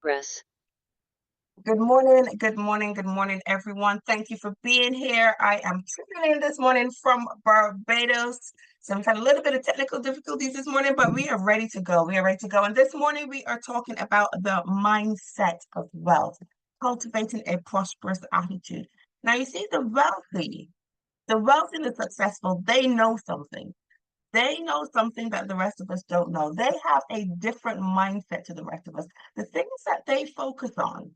Press. Good morning, good morning, good morning, everyone. Thank you for being here. I am tuning in this morning from Barbados. So we've had a little bit of technical difficulties this morning, but we are ready to go. We are ready to go. And this morning we are talking about the mindset of wealth, cultivating a prosperous attitude. Now, you see, the wealthy and the successful, they know something. They know something that the rest of us don't know. They have a different mindset to the rest of us. The things that they focus on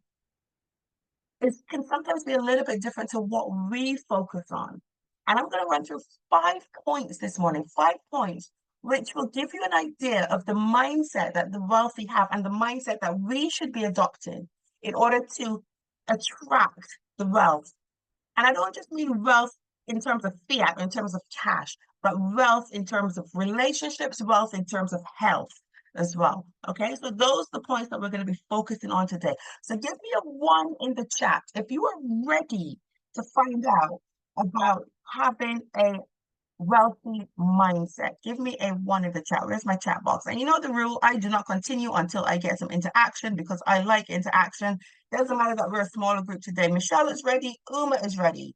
can sometimes be a little bit different to what we focus on. And I'm going to run through 5 points this morning, 5 points, which will give you an idea of the mindset that the wealthy have and the mindset that we should be adopting in order to attract the wealth. And I don't just mean wealth in terms of fiat, in terms of cash, but wealth in terms of relationships, wealth in terms of health as well. Okay, so those are the points that we're going to be focusing on today. So give me a 1 in the chat if you are ready to find out about having a wealthy mindset. Give me a 1 in the chat. Where's my chat box? And you know the rule, I do not continue until I get some interaction because I like interaction. Doesn't matter that we're a smaller group today. Michelle is ready. Uma is ready.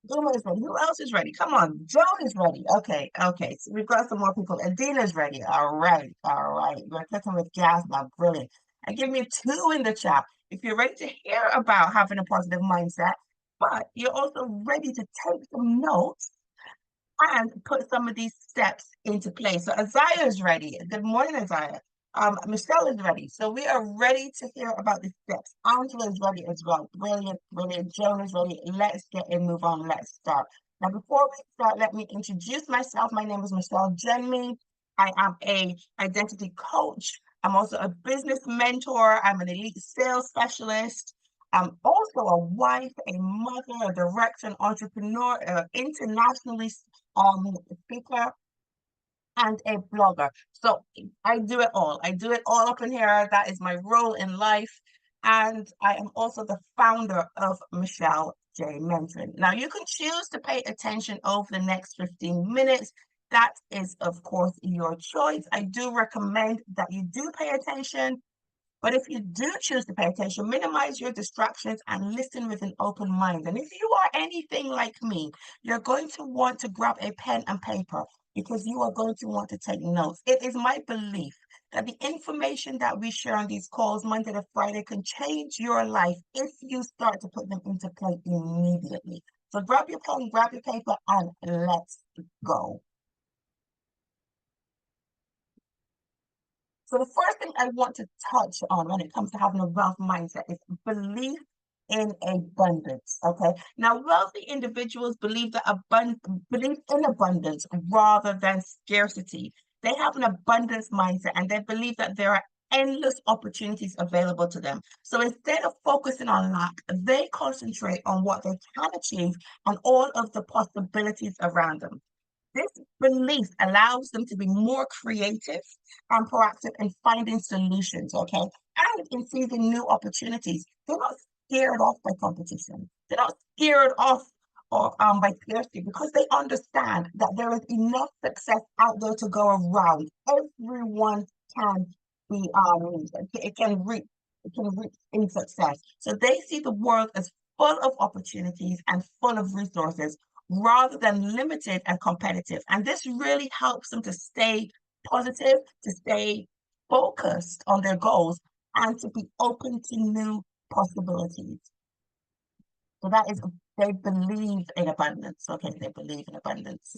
Uma is ready. Who else is ready? Come on. Joan is ready. Okay, okay. So we've got some more people. Adina is ready. All right, all right. We're cooking with gas now. Brilliant. And give me 2 in the chat if you're ready to hear about having a positive mindset, but you're also ready to take some notes and put some of these steps into place. So Isaiah is ready. Good morning, Isaiah. Michelle is ready. So we are ready to hear about the steps. Angela is ready as well. Brilliant, brilliant. Joan is ready. Let's get and move on. Let's start. Now, before we start, let me introduce myself. My name is Michelle Jenme. I am a identity coach. I'm also a business mentor. I'm an elite sales specialist. I'm also a wife, a mother, a director, an entrepreneur, internationally speaker, and a blogger. So I do it all. I do it all up in here. That is my role in life. And I am also the founder of Michelle J. Mentoring. Now, you can choose to pay attention over the next 15 minutes. That is, of course, your choice. I do recommend that you do pay attention. But if you do choose to pay attention, minimize your distractions and listen with an open mind. And if you are anything like me, you're going to want to grab a pen and paper because you are going to want to take notes. It is my belief that the information that we share on these calls Monday to Friday can change your life if you start to put them into play immediately. So grab your pen, grab your paper, and let's go. So the first thing I want to touch on when it comes to having a wealth mindset is belief in abundance. Okay. Now, wealthy individuals believe believe in abundance rather than scarcity. They have an abundance mindset and they believe that there are endless opportunities available to them. So instead of focusing on lack, they concentrate on what they can achieve and all of the possibilities around them. This belief allows them to be more creative and proactive in finding solutions, okay? And in seizing new opportunities. They're not scared off by competition. They're not scared off or by scarcity because they understand that there is enough success out there to go around. Everyone can be it can reach in success. So they see the world as full of opportunities and full of resources rather than limited and competitive. And this really helps them to stay positive, to stay focused on their goals, and to be open to new possibilities. So that is, they believe in abundance. Okay, they believe in abundance.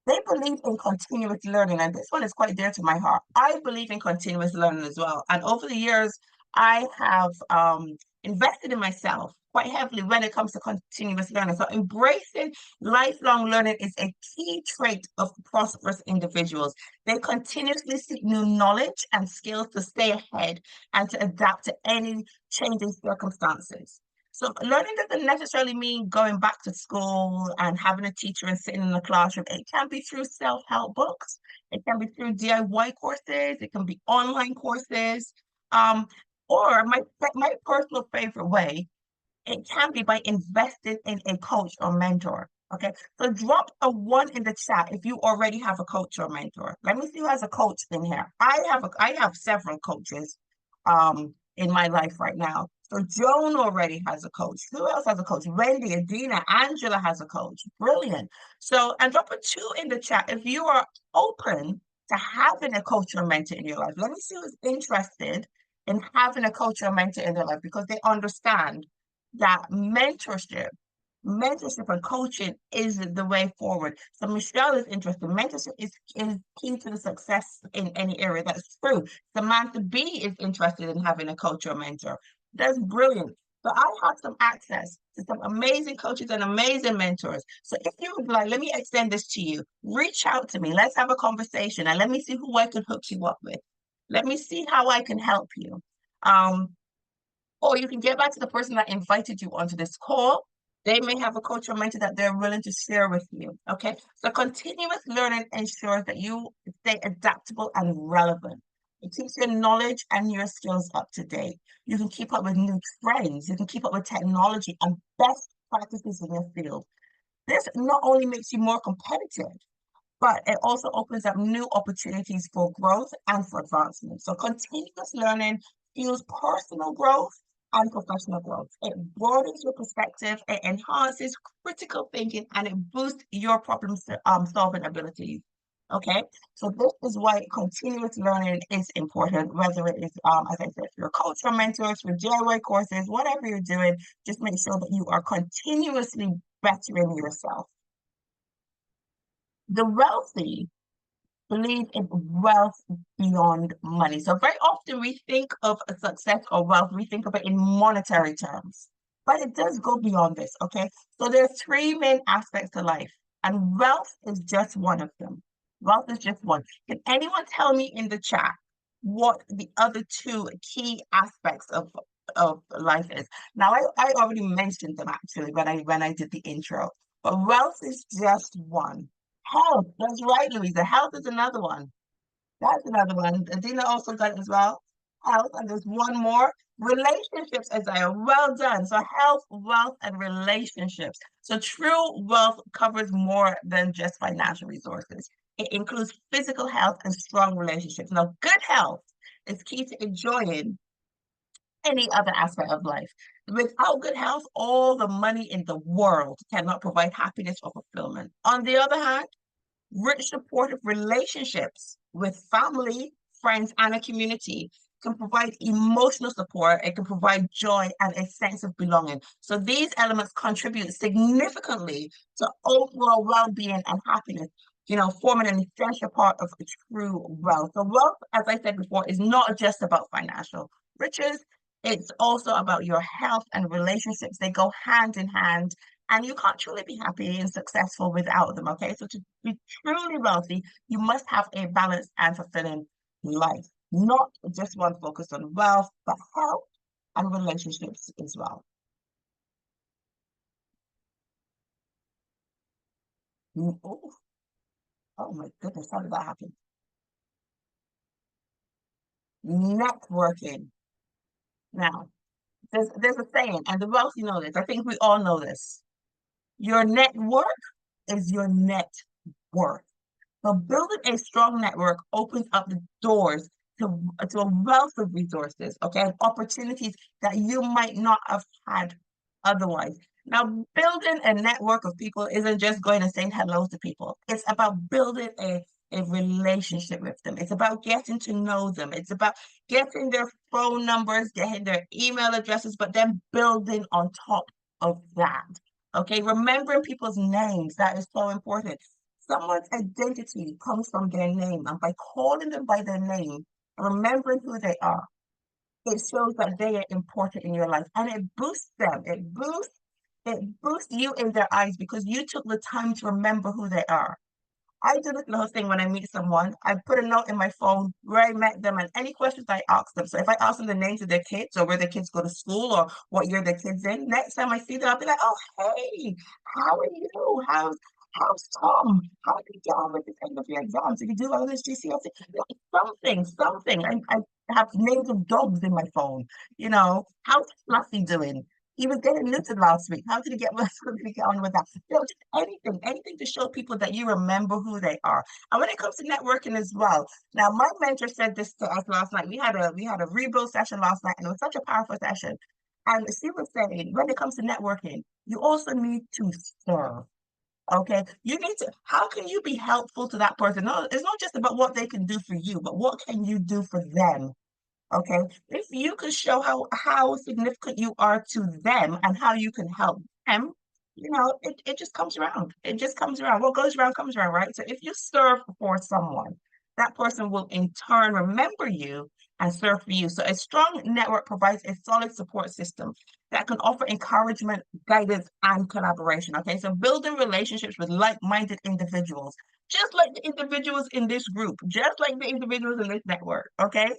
They believe in continuous learning, and this one is quite dear to my heart. I believe in continuous learning as well. And over the years, I have invested in myself quite heavily when it comes to continuous learning. So embracing lifelong learning is a key trait of prosperous individuals. They continuously seek new knowledge and skills to stay ahead and to adapt to any changing circumstances. So learning doesn't necessarily mean going back to school and having a teacher and sitting in the classroom. It can be through self-help books. It can be through DIY courses. It can be online courses. Or my personal favorite way, it can be by investing in a coach or mentor. Okay, so drop a one in the chat if you already have a coach or mentor. Let me see who has a coach in here. I have several coaches in my life right now. So Joan already has a coach. Who else has a coach? Wendy, Adina, Angela has a coach. Brilliant. So, and drop a two in the chat if you are open to having a coach or mentor in your life. Let me see who's interested in having a coach or mentor in their life because they understand that mentorship and coaching is the way forward. So Michelle is interested. Mentorship is key to the success in any area. That's true. Samantha B is interested in having a coach or mentor. That's brilliant. So I have some access to some amazing coaches and amazing mentors. So if you would like, let me extend this to you. Reach out to me. Let's have a conversation and let me see who I can hook you up with. Let me see how I can help you. Or you can get back to the person that invited you onto this call. They may have a coach or mentor that they're willing to share with you. Okay. So continuous learning ensures that you stay adaptable and relevant. It keeps your knowledge and your skills up to date. You can keep up with new trends. You can keep up with technology and best practices in your field. This not only makes you more competitive, but it also opens up new opportunities for growth and for advancement. So continuous learning fuels personal growth and professional growth. It broadens your perspective, it enhances critical thinking, and it boosts your problem solving abilities. Okay, so this is why continuous learning is important, whether it is, as I said, for your coach or mentors, for DIY courses, whatever you're doing, just make sure that you are continuously bettering yourself. The wealthy believe in wealth beyond money. So very often we think of a success or wealth, we think of it in monetary terms, but it does go beyond this, okay? So there's three main aspects to life, and wealth is just one of them. Wealth is just one. Can anyone tell me in the chat what the other two key aspects of life is? Now, I already mentioned them actually when I did the intro, but wealth is just one. Health, that's right, Louisa. Health is another one. That's another one. Adina also got it as well. Health, and there's one more. Relationships, Isaiah. Well done. So health, wealth, and relationships. So true wealth covers more than just financial resources. It includes physical health and strong relationships. Now, good health is key to enjoying any other aspect of life. Without good health, all the money in the world cannot provide happiness or fulfillment. On the other hand, rich, supportive relationships with family, friends, and a community can provide emotional support. It can provide joy and a sense of belonging. So these elements contribute significantly to overall well-being and happiness, forming an essential part of true wealth. So wealth, as I said before, is not just about financial riches. It's also about your health and relationships. They go hand in hand, and you can't truly be happy and successful without them. Okay, so to be truly wealthy, you must have a balanced and fulfilling life, not just one focused on wealth, but health and relationships as well. Oh, oh my goodness, how did that happen? Networking. Now, there's a saying, and the wealthy know this. I think we all know this. Your network is your net worth. So building a strong network opens up the doors to a wealth of resources, okay, and opportunities that you might not have had otherwise. Now, building a network of people isn't just going and saying hello to people. It's about building a relationship with them. It's about getting to know them. It's about getting their phone numbers, getting their email addresses, but then building on top of that. Okay, remembering people's names, that is so important. Someone's identity comes from their name, and by calling them by their name, remembering who they are, it shows that they are important in your life, and it boosts them. It boosts you in their eyes because you took the time to remember who they are. I do this little thing when I meet someone. I put a note in my phone where I met them and any questions I ask them. So if I ask them the names of their kids or where their kids go to school or what year their kids in, next time I see them, I'll be like, "Oh, hey, how are you? How's Tom? How did you get on with the end of your exams? Did you do well in this GCSE? Something. I have names of dogs in my phone. How's Fluffy doing? He was getting knitted last week. How did he get, how did he get on with that? Just anything to show people that you remember who they are. And when it comes to networking as well, now my mentor said this to us last night. We had a rebuild session last night, and it was such a powerful session. And she was saying, when it comes to networking, you also need to serve. Okay, you need to, how can you be helpful to that person? No, it's not just about what they can do for you, but what can you do for them? Okay, if you can show how significant you are to them and how you can help them, it just comes around. It just comes around. What goes around comes around, right? So if you serve for someone, that person will in turn remember you and serve for you. So a strong network provides a solid support system that can offer encouragement, guidance, and collaboration. Okay, so building relationships with like-minded individuals, just like the individuals in this group, just like the individuals in this network. Okay,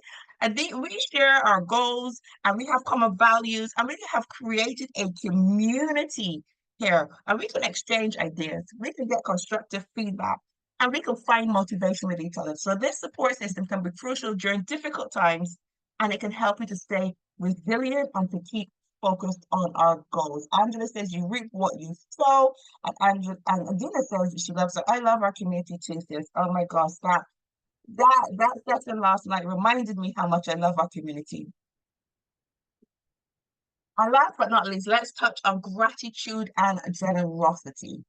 and we share our goals and we have common values and we have created a community here and we can exchange ideas. We can get constructive feedback and we can find motivation with each other. So this support system can be crucial during difficult times and it can help you to stay resilient and to keep focused on our goals. Angela says you reap what you sow, and Adina says she loves it. I love our community too, sis. Oh my gosh, that session last night reminded me how much I love our community. And last but not least, let's touch on gratitude and generosity.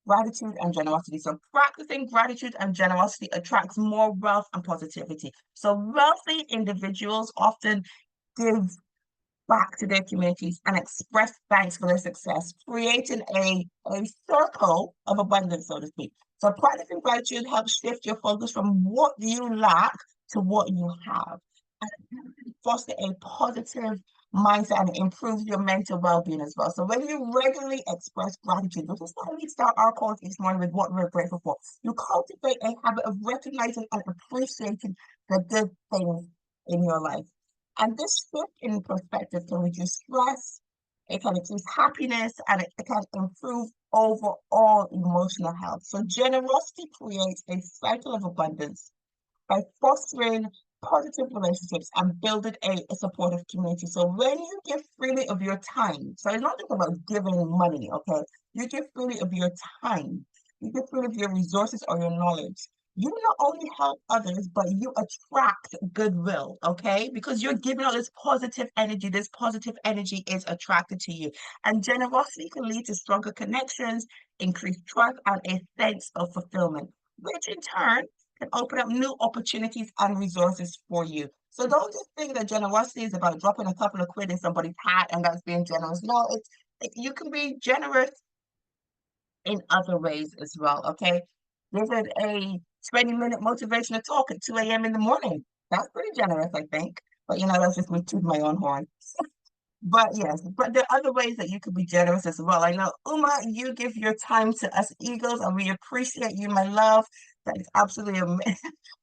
Gratitude and generosity. So practicing gratitude and generosity attracts more wealth and positivity. So wealthy individuals often give back to their communities and express thanks for their success, creating a circle of abundance, so to speak. So practicing gratitude helps shift your focus from what you lack to what you have. And foster a positive mindset and it improves your mental well-being as well. So when you regularly express gratitude, which is why we start our calls each morning with what we're grateful for, you cultivate a habit of recognizing and appreciating the good things in your life. And this shift in perspective can reduce stress, it can increase happiness, and it can improve overall emotional health. So generosity creates a cycle of abundance by fostering positive relationships and building a supportive community. So when you give freely of your time, so it's not just about giving money, okay? You give freely of your time, you give freely of your resources or your knowledge. You not only help others, but you attract goodwill, okay? Because you're giving all this positive energy. This positive energy is attracted to you. And generosity can lead to stronger connections, increased trust, and a sense of fulfillment, which in turn can open up new opportunities and resources for you. So don't just think that generosity is about dropping a couple of quid in somebody's hat and that's being generous. No, you can be generous in other ways as well. Okay. Give it a 20-minute motivational talk at 2 a.m. in the morning. That's pretty generous, I think. But that's just me tooting my own horn. But yes, but there are other ways that you could be generous as well. I know, Uma, you give your time to us Eagles, and we appreciate you, my love. That is absolutely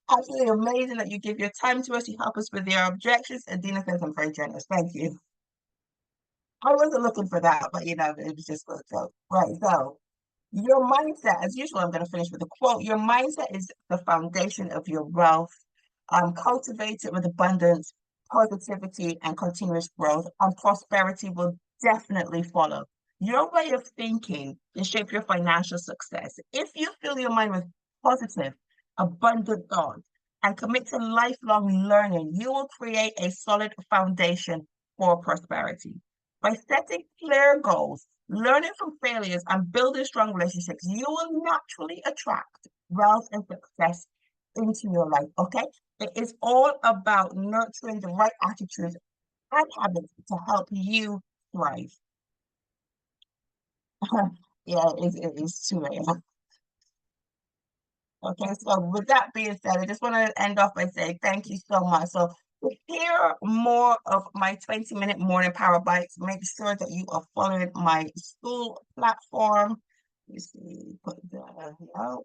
absolutely amazing that you give your time to us. You help us with your objections. And Dina says I'm very generous. Thank you. I wasn't looking for that, but it was just a joke. Right. So your mindset, as usual, I'm going to finish with a quote. Your mindset is the foundation of your wealth. Cultivate it with abundance, positivity, and continuous growth, and prosperity will definitely follow. Your way of thinking can shape your financial success. If you fill your mind with positive, abundant thoughts and commit to lifelong learning, you will create a solid foundation for prosperity. By setting clear goals, learning from failures, and building strong relationships, you will naturally attract wealth and success into your life. Okay. It is all about nurturing the right attitudes and habits to help you thrive. Yeah, it is 2 a.m. Okay, so with that being said, I just want to end off by saying thank you so much. So to hear more of my 20-minute morning power bites, make sure that you are following my Skool platform. You see, put that out.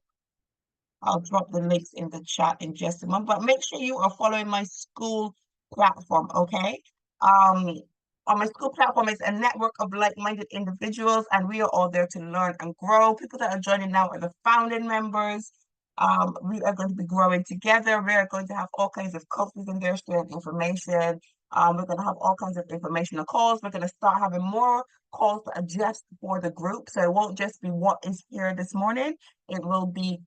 I'll drop the links in the chat in just a moment, but make sure you are following my Skool platform, okay? On my Skool platform is a network of like-minded individuals, and we are all there to learn and grow. People that are joining now are the founding members. We are going to be growing together. We are going to have all kinds of coaches in there sharing information. We're going to have all kinds of informational calls. We're going to start having more calls to adjust for the group. So it won't just be what is here this morning. It will be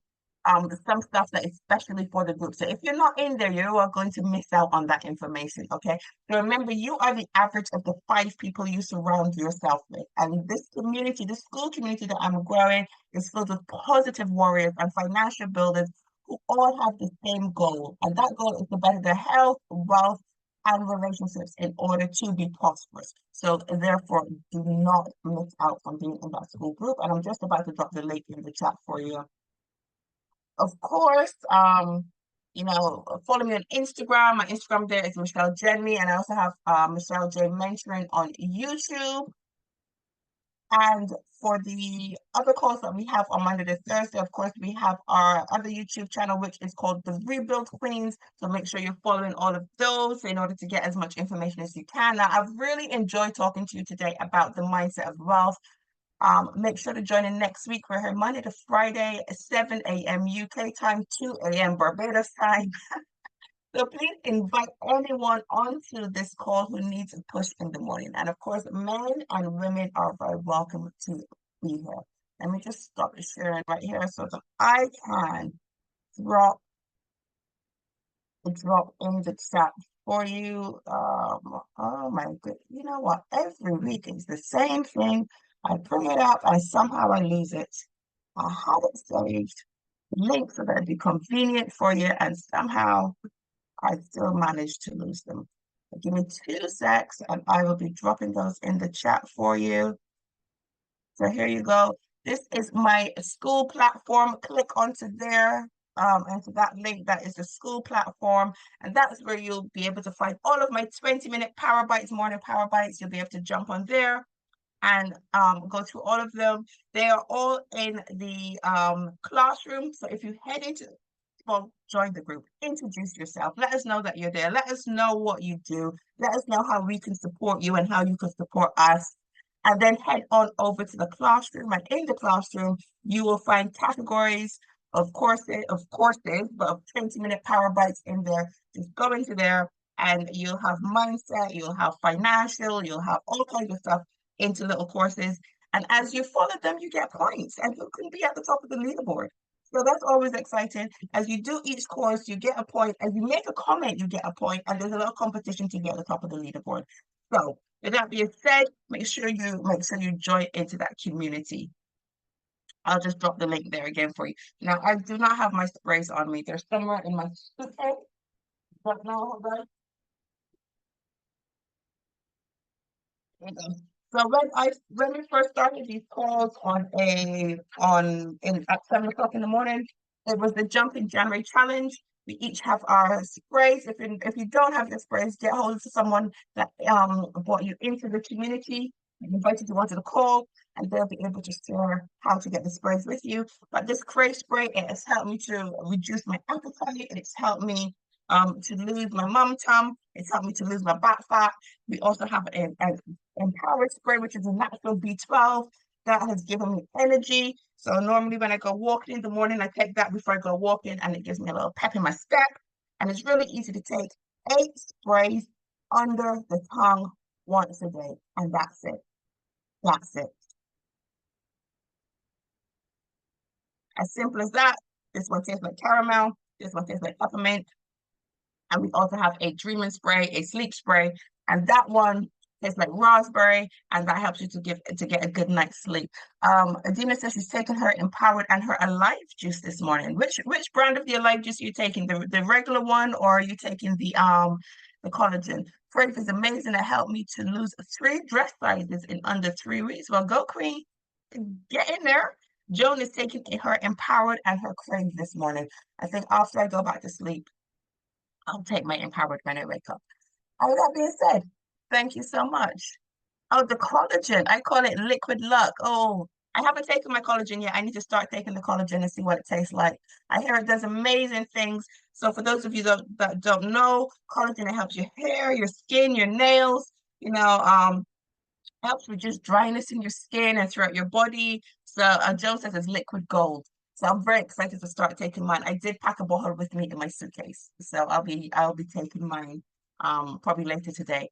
some stuff that is specially for the group. So if you're not in there, you are going to miss out on that information. Okay. So remember, you are the average of the 5 people you surround yourself with. And this community, the school community that I'm growing, is filled with positive warriors and financial builders who all have the same goal. And that goal is to better their health, wealth, and relationships in order to be prosperous. So therefore, do not miss out on being in that school group. And I'm just about to drop the link in the chat for you. Of course, follow me on Instagram. My Instagram there is Michelle Jenny, and I also have Michelle J Mentoring on YouTube. And for the other calls that we have on Monday to Thursday, of course, we have our other YouTube channel, which is called The Rebuild Queens. So make sure you're following all of those in order to get as much information as you can. Now, I've really enjoyed talking to you today about the mindset of wealth. Make sure to join in next week. We're here Monday to Friday, 7 a.m. UK time, 2 a.m. Barbados time. So please invite anyone onto this call who needs a push in the morning. And of course, men and women are very welcome to be here. Let me just stop sharing right here so that I can drop in the chat for you. Oh my good. You know what? Every week it's the same thing. I bring it up and somehow I lose it. I have it saved, link so that it'd be convenient for you, and somehow I still manage to lose them. But give me 2 secs and I will be dropping those in the chat for you. So here you go. This is my school platform. Click onto there, into that link. That is the school platform. And that's where you'll be able to find all of my 20-minute Power Bites, morning Power Bites. You'll be able to jump on there and go through all of them. They are all in the classroom. So if you head into, well, join the group, introduce yourself, let us know that you're there, let us know what you do, let us know how we can support you and how you can support us. And then head on over to the classroom. And in the classroom, you will find categories of courses, but of 20-minute Power Bites in there. Just go into there and you'll have mindset, you'll have financial, you'll have all kinds of stuff into little courses. And as you follow them, you get points and you can be at the top of the leaderboard. So that's always exciting. As you do each course, you get a point. As you make a comment, you get a point. And there's a little competition to get at the top of the leaderboard. So with that being said, make sure you join into that community. I'll just drop the link there again for you. Now, I do not have my sprays on me. They're somewhere in my suitcase. But now, hold on. So when we first started these calls at 7 o'clock in the morning, it was the Jumping January challenge. We each have our sprays. If you don't have your sprays, get hold of someone that brought you into the community and invited you onto the call, and they'll be able to share how to get the sprays with you. But this Crave spray, it has helped me to reduce my appetite. It's helped me to lose my mum tum. It's helped me to lose my back fat. We also have an Empowered spray, which is a natural B12 that has given me energy. So normally when I go walking in the morning, I take that before I go walking, and it gives me a little pep in my step. And it's really easy to take 8 sprays under the tongue once a day, and that's it. That's it. As simple as that. This one tastes like caramel. This one tastes like peppermint. And we also have a dreaming spray, a sleep spray, and that one tastes like raspberry, and that helps you to get a good night's sleep. Adina says she's taking her Empowered and her Alive juice this morning. Which brand of the Alive juice are you taking? The regular one, or are you taking the collagen? Crave is amazing. It helped me to lose 3 dress sizes in under 3 weeks. Well, go Queen, get in there. Joan is taking her Empowered and her Crave this morning. I think after I go back to sleep, I'll take my Empowered when I wake up. All that being said, thank you so much. Oh, the collagen. I call it liquid luck. Oh, I haven't taken my collagen yet. I need to start taking the collagen and see what it tastes like. I hear it does amazing things. So for those of you that don't know, collagen, it helps your hair, your skin, your nails, helps reduce dryness in your skin and throughout your body. So Joe says it's liquid gold. So I'm very excited to start taking mine. I did pack a bottle with me in my suitcase, so I'll be taking mine probably later today.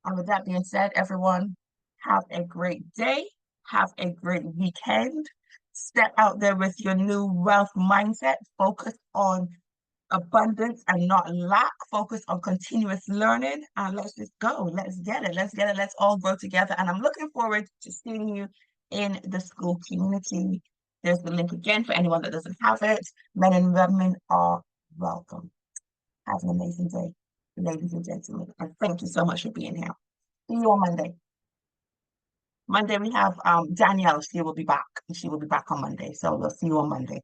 And with that being said, everyone, have a great day, have a great weekend. Step out there with your new wealth mindset. Focus on abundance and not lack. Focus on continuous learning. And let's just go. Let's get it. Let's get it. Let's all grow together. And I'm looking forward to seeing you in the Skool community. There's the link again for anyone that doesn't have it. Men and women are welcome. Have an amazing day, ladies and gentlemen. And thank you so much for being here. See you on Monday. Monday we have Danielle. She will be back. She will be back on Monday. So we'll see you on Monday.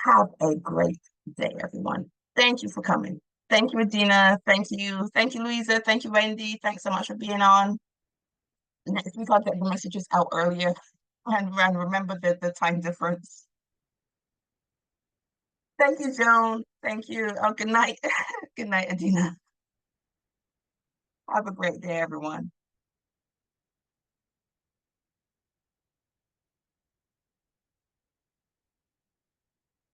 Have a great day, everyone. Thank you for coming. Thank you, Adina. Thank you. Thank you, Louisa. Thank you, Wendy. Thanks so much for being on. Next week I'll get the messages out earlier and remember the time difference. Thank you, Joan. Thank you. Oh, good night. Good night, Adina. Have a great day, everyone.